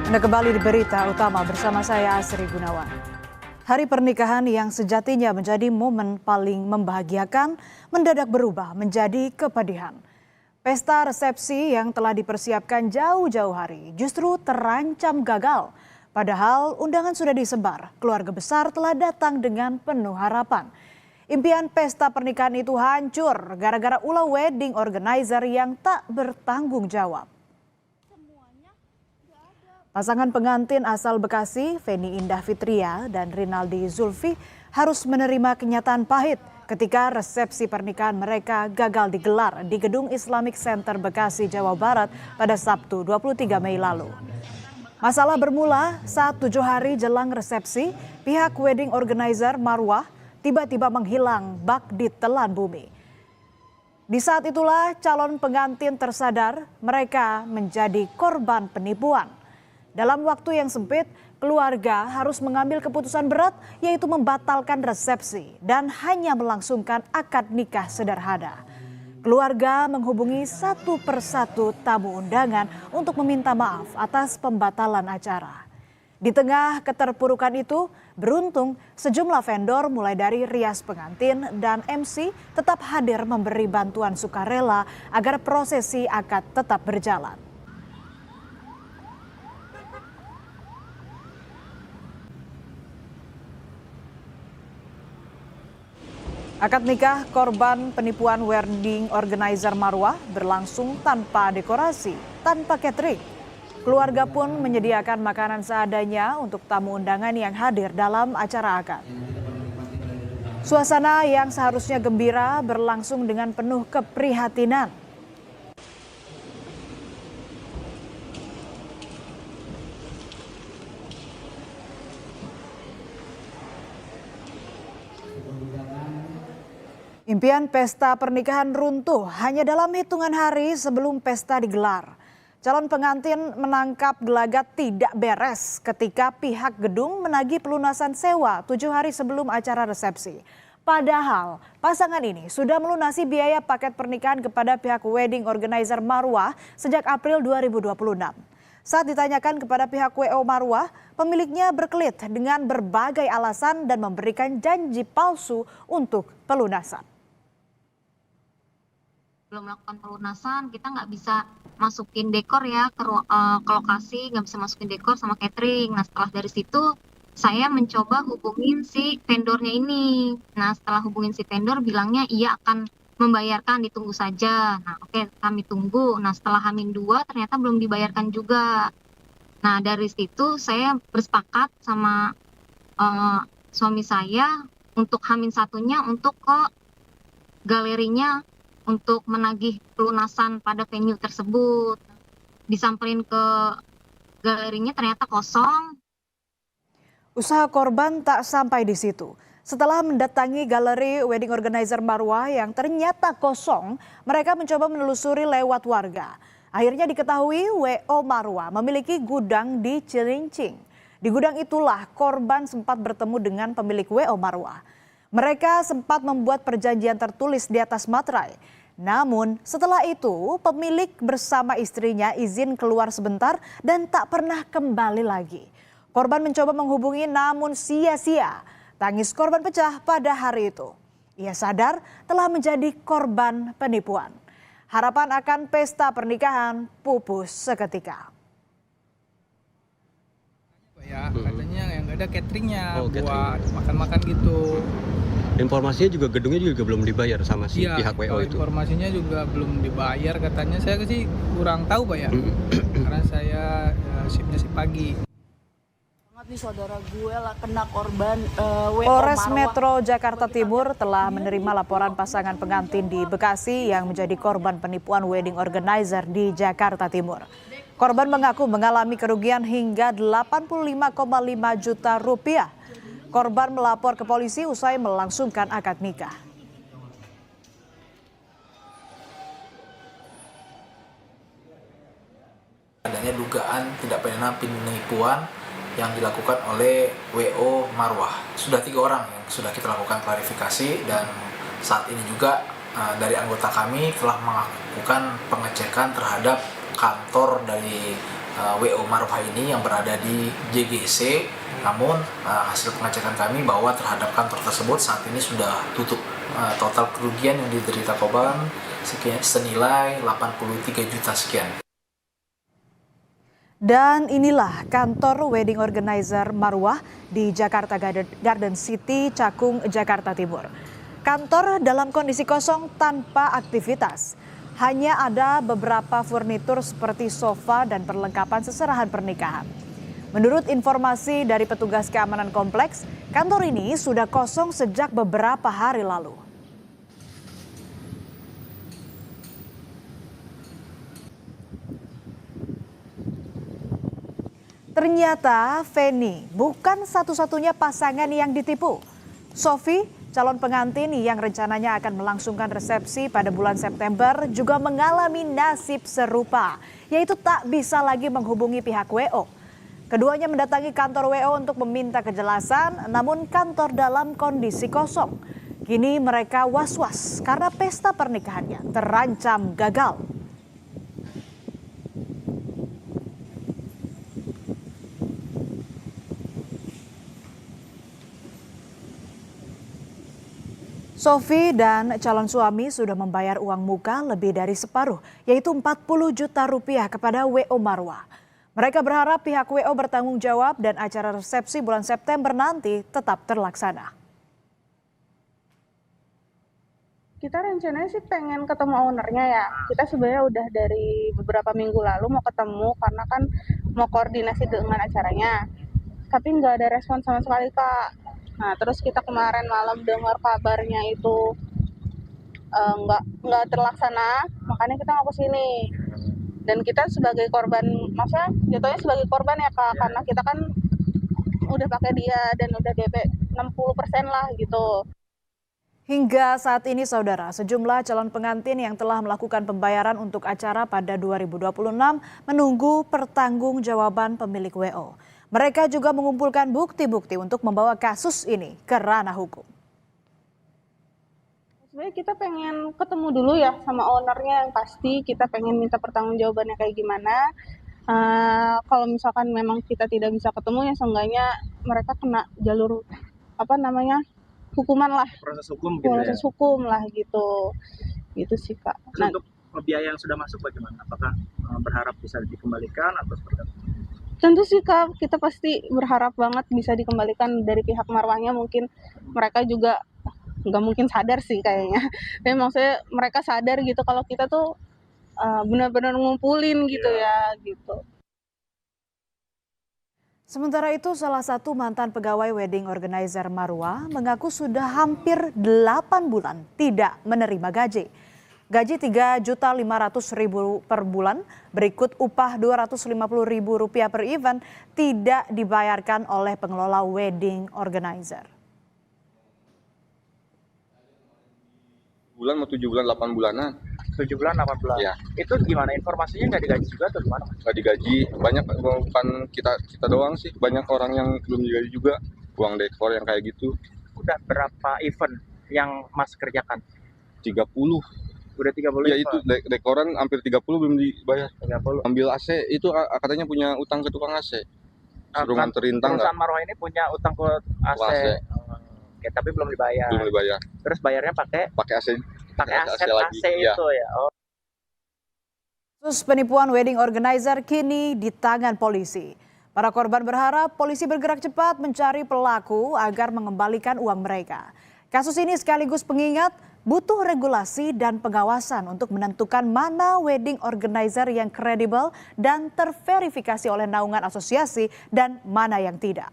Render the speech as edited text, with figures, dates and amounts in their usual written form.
Anda kembali di berita utama bersama saya Asri Gunawan. Hari pernikahan yang sejatinya menjadi momen paling membahagiakan mendadak berubah menjadi kepedihan. Pesta resepsi yang telah dipersiapkan jauh-jauh hari justru terancam gagal. Padahal undangan sudah disebar, keluarga besar telah datang dengan penuh harapan. Impian pesta pernikahan itu hancur gara-gara ulah wedding organizer yang tak bertanggung jawab. Pasangan pengantin asal Bekasi, Feni Indah Fitria dan Rinaldi Zulfi harus menerima kenyataan pahit ketika resepsi pernikahan mereka gagal digelar di Gedung Islamic Center Bekasi, Jawa Barat pada Sabtu 23 Mei lalu. Masalah bermula saat 7 hari jelang resepsi, pihak wedding organizer Marwah tiba-tiba menghilang bak ditelan bumi. Di saat itulah calon pengantin tersadar mereka menjadi korban penipuan. Dalam waktu yang sempit, keluarga harus mengambil keputusan berat yaitu membatalkan resepsi dan hanya melangsungkan akad nikah sederhana. Keluarga menghubungi satu persatu tamu undangan untuk meminta maaf atas pembatalan acara. Di tengah keterpurukan itu, beruntung sejumlah vendor mulai dari rias pengantin dan MC tetap hadir memberi bantuan sukarela agar prosesi akad tetap berjalan. Akad nikah korban penipuan wedding organizer Marwah berlangsung tanpa dekorasi, tanpa catering. Keluarga pun menyediakan makanan seadanya untuk tamu undangan yang hadir dalam acara akad. Suasana yang seharusnya gembira berlangsung dengan penuh keprihatinan. Impian pesta pernikahan runtuh hanya dalam hitungan hari sebelum pesta digelar. Calon pengantin menangkap gelagat tidak beres ketika pihak gedung menagih pelunasan sewa 7 hari sebelum acara resepsi. Padahal pasangan ini sudah melunasi biaya paket pernikahan kepada pihak wedding organizer Marwah sejak April 2026. Saat ditanyakan kepada pihak WO Marwah, pemiliknya berkelit dengan berbagai alasan dan memberikan janji palsu untuk pelunasan. Belum melakukan pelunasan, kita nggak bisa masukin dekor ya ke lokasi, nggak bisa masukin dekor sama catering. Nah setelah dari situ saya mencoba hubungin si vendornya ini. Nah setelah hubungin si vendor bilangnya iya akan membayarkan, ditunggu saja. Nah oke, kami tunggu. Nah setelah H-2 ternyata belum dibayarkan juga. Nah dari situ saya bersepakat sama suami saya untuk H-1-nya untuk ke galerinya untuk menagih pelunasan pada venue tersebut. Disamperin ke galerinya ternyata kosong. Usaha korban tak sampai di situ. Setelah mendatangi galeri wedding organizer Marwah yang ternyata kosong, mereka mencoba menelusuri lewat warga. Akhirnya diketahui WO Marwah memiliki gudang di Cilincing. Di gudang itulah korban sempat bertemu dengan pemilik WO Marwah. Mereka sempat membuat perjanjian tertulis di atas materai. Namun setelah itu pemilik bersama istrinya izin keluar sebentar dan tak pernah kembali lagi. Korban mencoba menghubungi namun sia-sia. Tangis korban pecah pada hari itu. Ia sadar telah menjadi korban penipuan. Harapan akan pesta pernikahan pupus seketika. Ya, katanya yang nggak ada cateringnya buat makan-makan gitu. Informasinya juga gedungnya juga belum dibayar sama si pihak WO itu. Informasinya juga belum dibayar katanya. Saya sih kurang tahu Pak ya. Karena saya shiftnya si pagi. Nih saudara gue lah kena korban Polres Metro Jakarta Timur telah menerima laporan pasangan pengantin di Bekasi yang menjadi korban penipuan wedding organizer di Jakarta Timur. Korban mengaku mengalami kerugian hingga 85,5 juta rupiah. Korban melapor ke polisi usai melangsungkan akad nikah. Adanya dugaan tindak pidana penipuan yang dilakukan oleh WO Marwah. Sudah 3 orang yang sudah kita lakukan klarifikasi dan saat ini juga dari anggota kami telah melakukan pengecekan terhadap kantor dari WO Marwah ini yang berada di JGC. Namun hasil pengecekan kami bahwa terhadap kantor tersebut saat ini sudah tutup. Total kerugian yang diderita korban senilai 83 juta sekian. Dan inilah kantor wedding organizer Marwah di Jakarta Garden City, Cakung, Jakarta Timur. Kantor dalam kondisi kosong tanpa aktivitas. Hanya ada beberapa furnitur seperti sofa dan perlengkapan seserahan pernikahan. Menurut informasi dari petugas keamanan kompleks, kantor ini sudah kosong sejak beberapa hari lalu. Ternyata Feni bukan satu-satunya pasangan yang ditipu. Sofi, calon pengantin yang rencananya akan melangsungkan resepsi pada bulan September juga mengalami nasib serupa, yaitu tak bisa lagi menghubungi pihak WO. Keduanya mendatangi kantor WO untuk meminta kejelasan, namun kantor dalam kondisi kosong. Kini mereka was-was karena pesta pernikahannya terancam gagal. Sofi dan calon suami sudah membayar uang muka lebih dari separuh, yaitu 40 juta rupiah kepada WO Marwah. Mereka berharap pihak WO bertanggung jawab dan acara resepsi bulan September nanti tetap terlaksana. Kita rencananya sih pengen ketemu ownernya ya. Kita sebenarnya udah dari beberapa minggu lalu mau ketemu karena kan mau koordinasi dengan acaranya. Tapi nggak ada respon sama sekali, Kak. Nah, terus kita kemarin malam dengar kabarnya itu nggak terlaksana, makanya kita mau kesini. Dan kita sebagai korban, maksudnya jatuhnya sebagai korban ya Kak, karena kita kan udah pakai dia dan udah DP 60% lah gitu. Hingga saat ini saudara, sejumlah calon pengantin yang telah melakukan pembayaran untuk acara pada 2026 menunggu pertanggungjawaban pemilik WO. Mereka juga mengumpulkan bukti-bukti untuk membawa kasus ini ke ranah hukum. Sebenarnya kita pengen ketemu dulu ya sama ownernya yang pasti. Kita pengen minta pertanggungjawabannya kayak gimana. Kalau misalkan memang kita tidak bisa ketemu ya seenggaknya mereka kena jalur hukuman lah. Proses hukum gitu proses ya? hukum lah gitu. Gitu sih Kak. Nah, untuk biaya yang sudah masuk bagaimana? Apakah berharap bisa dikembalikan atau seperti apa? Tentu sih Kak, kita pasti berharap banget bisa dikembalikan dari pihak Marwahnya. Mungkin mereka juga nggak mungkin sadar sih kayaknya. Tapi maksudnya mereka sadar gitu kalau kita tuh benar-benar ngumpulin gitu ya gitu. Sementara itu salah satu mantan pegawai wedding organizer Marwah mengaku sudah hampir 8 bulan tidak menerima gaji. Gaji Rp3.500.000 per bulan, berikut upah Rp250.000 per event tidak dibayarkan oleh pengelola wedding organizer. Bulan mau 7 bulan 8 bulanan. 7 bulan, 8 bulan? Ya. Itu gimana? Informasinya nggak digaji juga atau gimana? Nggak digaji, banyak, bukan kita doang sih, banyak orang yang belum digaji juga. Uang dekor yang kayak gitu. Udah berapa event yang Mas kerjakan? 30. Udah 30 Ya event? itu dekoran hampir 30 belum dibayar. 30. Ambil AC itu katanya punya utang ke tukang AC. Suruh nganterin tangga. Perusahaan Marwah ini punya utang ke AC. Oke, tapi belum dibayar. Belum dibayar. Terus bayarnya pakai AC. Pakai aset lagi. AC itu ya. Oh. Kasus penipuan wedding organizer kini di tangan polisi. Para korban berharap polisi bergerak cepat mencari pelaku agar mengembalikan uang mereka. Kasus ini sekaligus pengingat butuh regulasi dan pengawasan untuk menentukan mana wedding organizer yang kredibel dan terverifikasi oleh naungan asosiasi dan mana yang tidak.